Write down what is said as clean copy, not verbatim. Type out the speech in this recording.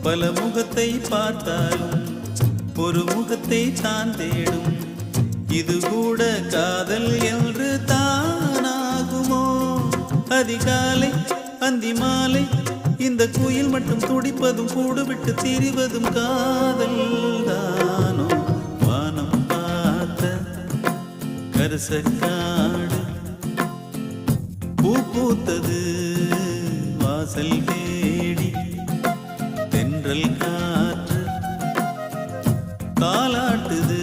பல முகத்தை பார்த்தாலும் ஒரு முகத்தை சார்ந்தேடும். இது கூட காதல் என்று தானாகுமோ? அதிகாலை அந்தி மாலை இந்த குயில் மட்டும் துடிப்பதும் கூடு விட்டு திரிவதும் காதல் தானோ? வானம் பார்த்த கரசக்காடு பூ பூத்தது வாசல் தேடி. தென்றல் காற்று தாலாட்டுது